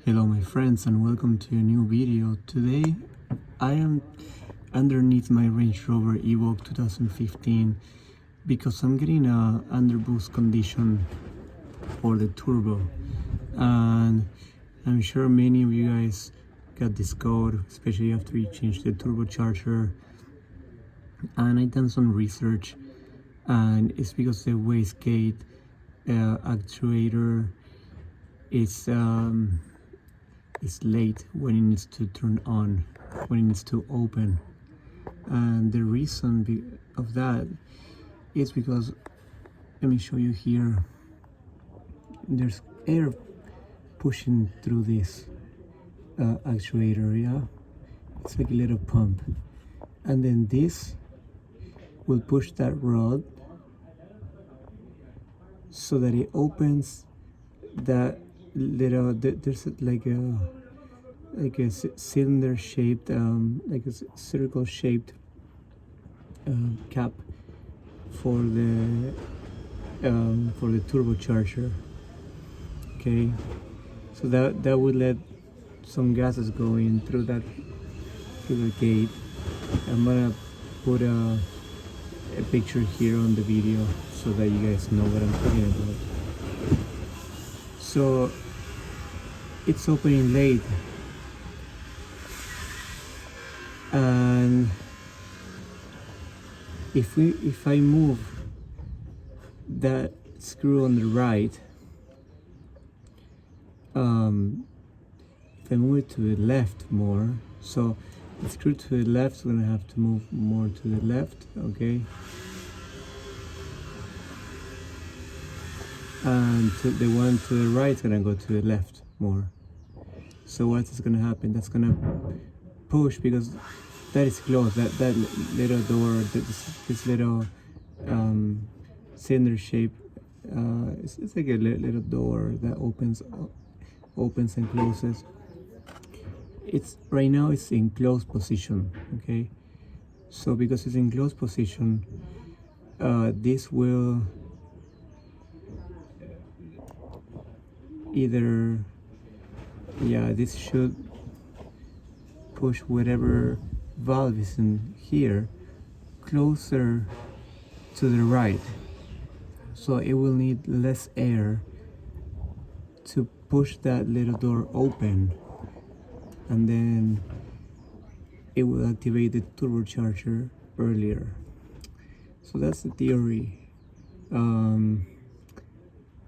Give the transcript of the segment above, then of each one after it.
Hello my friends and welcome to a new video. Today I am underneath my Range Rover Evoque 2015 because I'm getting a underboost condition for the turbo, and I'm sure many of you guys got this code, especially after you change the turbocharger. And I done some research, and it's because the Wastegate actuator is late when it needs to turn on, when it needs to open. And the reason of that is because, let me show you here, there's air pushing through this actuator, yeah? It's like a little pump. And then this will push that rod so that it opens that little, there's like a cylinder shaped, like a circle shaped cap for the turbocharger. Okay, so that would let some gases go in through the gate. I'm gonna put a picture here on the video so that you guys know what I'm talking about. So it's opening late, and if I move that screw on the right, if I move it to the left more, so the screw to the left is gonna have to move more to the left, okay? And the one to the right is gonna go to the left more. So what is gonna happen? That's gonna push, because that is closed. That little door, this little cylinder shape, it's like a little door that opens and closes. It's right now it's in closed position, okay? So because it's in closed position, this will either, yeah, this should push whatever valve is in here closer to the right, so it will need less air to push that little door open, and then it will activate the turbocharger earlier. So that's the theory.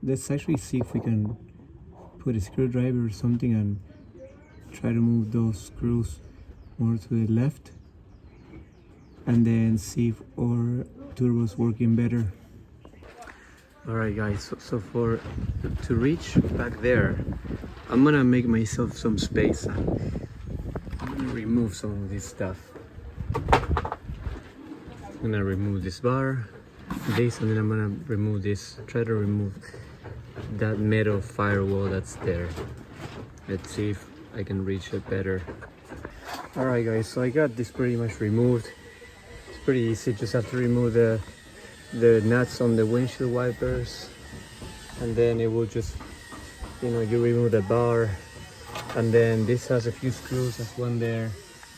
Let's actually see if we can put a screwdriver or something and try to move those screws more to the left, and then see if our turbo's working better. Alright guys, so to reach back there, I'm gonna make myself some space. I'm gonna remove some of this stuff. I'm gonna remove this bar, this, and then I'm gonna remove this, try to remove that metal firewall that's there. Let's see if I can reach it better. Alright guys, so I got this pretty much removed. It's pretty easy, just have to remove the nuts on the windshield wipers, and then it will just, you know, you remove the bar, and then this has a few screws. There's one there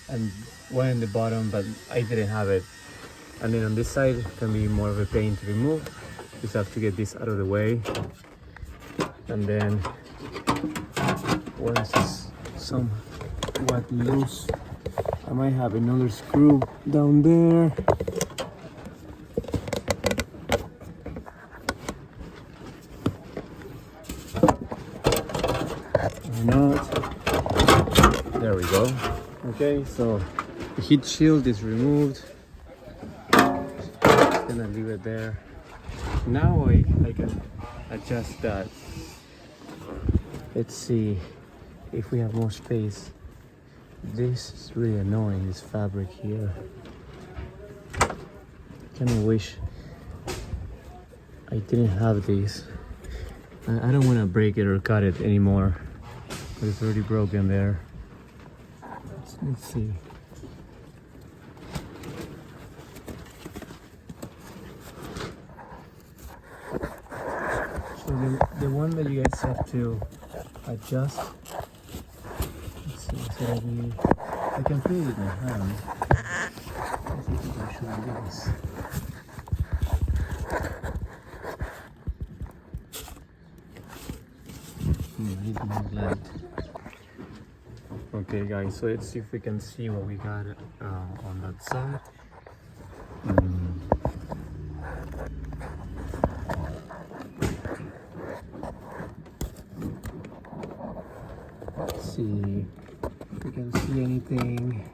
and one in the bottom, but I didn't have it. And then on this side it can be more of a pain to remove. Just have to get this out of the way, and then once it's somewhat loose, I might have another screw down there. Or not. There we go. Okay, so the heat shield is removed. Just gonna leave it there. Now I can adjust that. Let's see if we have more space. This is really annoying, this fabric here. Kind of wish I didn't have these. I don't want to break it or cut it anymore, but it's already broken there. Let's see. So the one that you guys have to adjust So I can feel it with my hand. I think I can show you this. Need more light. Okay guys, so let's see if we can see what we got on that side. Let's see if we can see anything.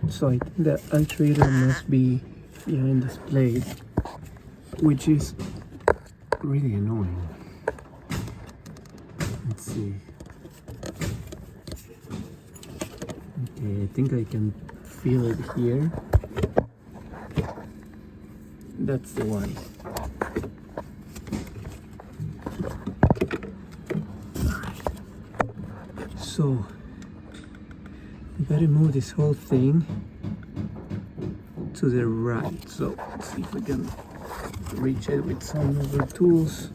So I think the actuator must be behind this plate, which is really annoying. Let's see. Okay, I think I can feel it here. That's the one. So we gotta move this whole thing to the right. So let's see if we can reach it with some other tools.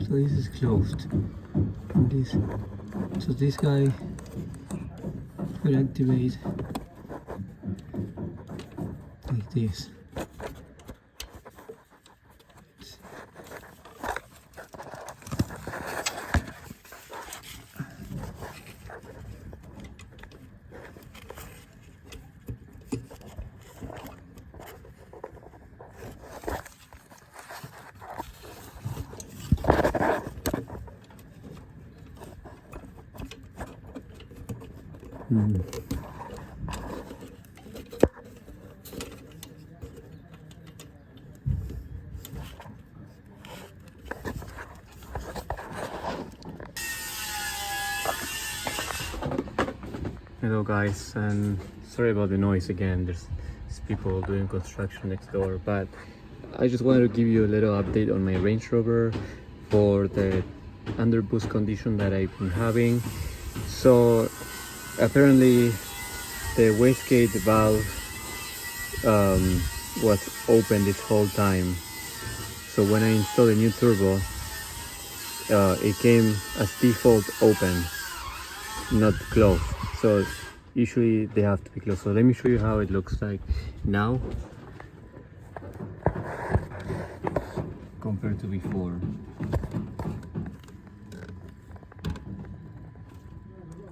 So this is closed. And this guy will activate like this. Hello guys, and sorry about the noise again. There's people doing construction next door, but I just wanted to give you a little update on my Range Rover for the underboost condition that I've been having. So apparently the wastegate valve was open this whole time. So when I installed a new turbo, it came as default open, not closed. So usually they have to be closed. So let me show you how it looks like now compared to before.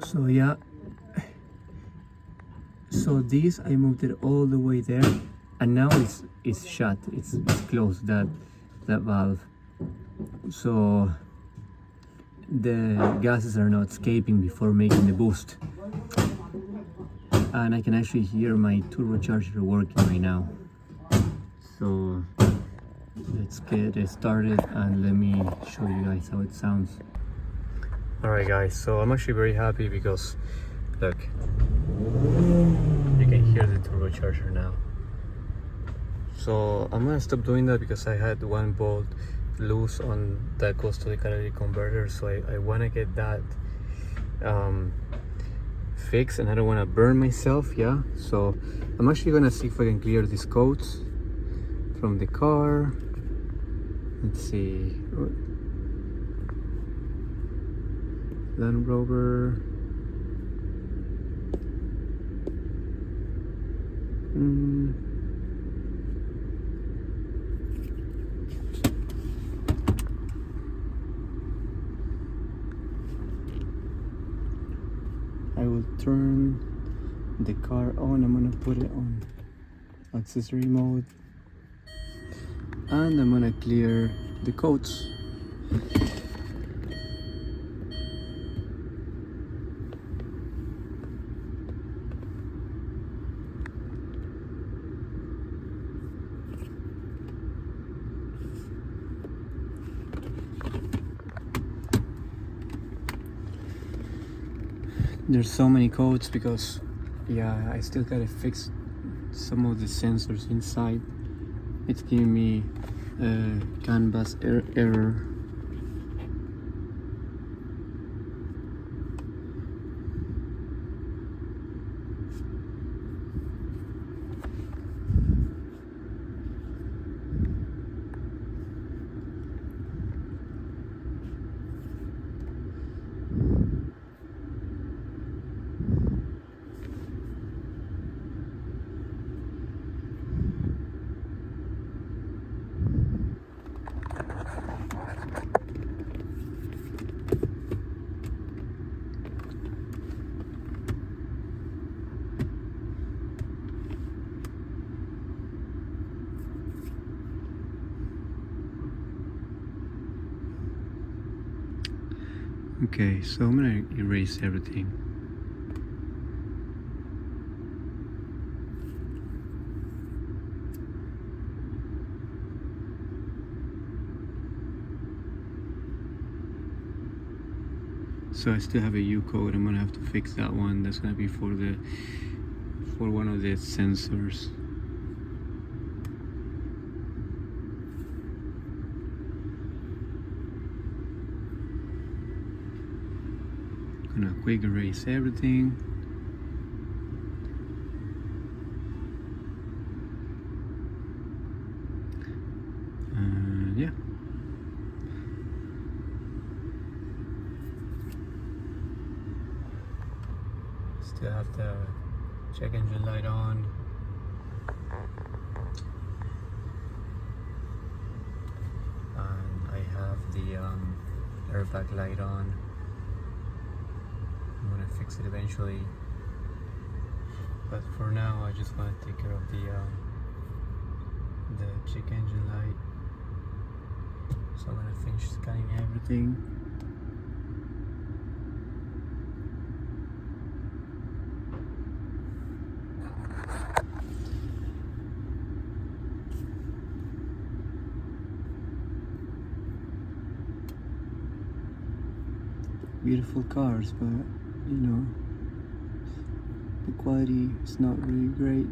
So yeah, so this I moved it all the way there, and now it's shut. It's closed, that valve. So the gases are not escaping before making the boost, and I can actually hear my turbocharger working right now. So let's get it started and let me show you guys how it sounds. Alright guys, so I'm actually very happy because look, you can hear the turbocharger now. So I'm gonna stop doing that because I had one bolt loose on that goes to the catalytic converter, so I want to get that fixed, and I don't want to burn myself. Yeah, so I'm actually gonna see if I can clear these coats from the car. Let's see, Land Rover. I will turn the car on. I'm gonna put it on accessory mode, and I'm gonna clear the coats. There's so many codes because yeah, I still gotta fix some of the sensors inside. It's giving me canvas error. Okay, so I'm gonna erase everything. So I still have a U code. I'm gonna have to fix that one. That's gonna be for one of the sensors. Gonna quick erase everything. And yeah. Still have the check engine light on. And I have the airbag light on. I'm gonna fix it eventually, but for now I just want to take care of the check engine light. So I'm gonna finish scanning everything. Beautiful cars, but you know, the quality is not really great.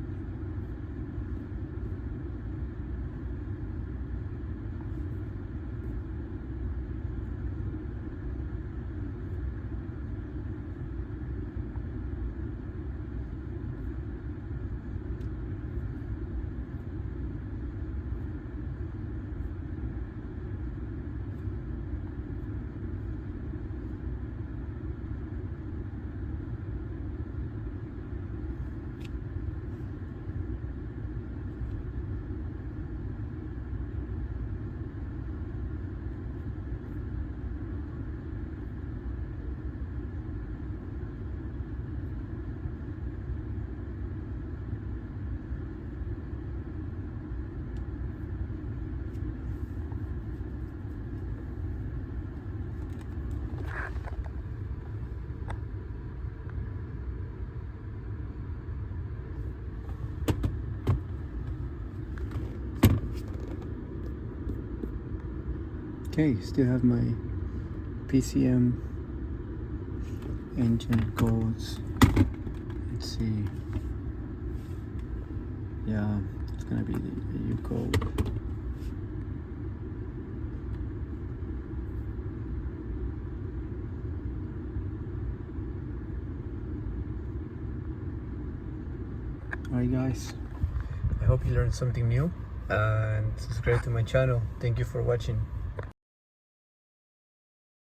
Okay, still have my PCM engine codes. Let's see. Yeah, it's gonna be the U code. Alright guys, I hope you learned something new and subscribe to my channel. Thank you for watching.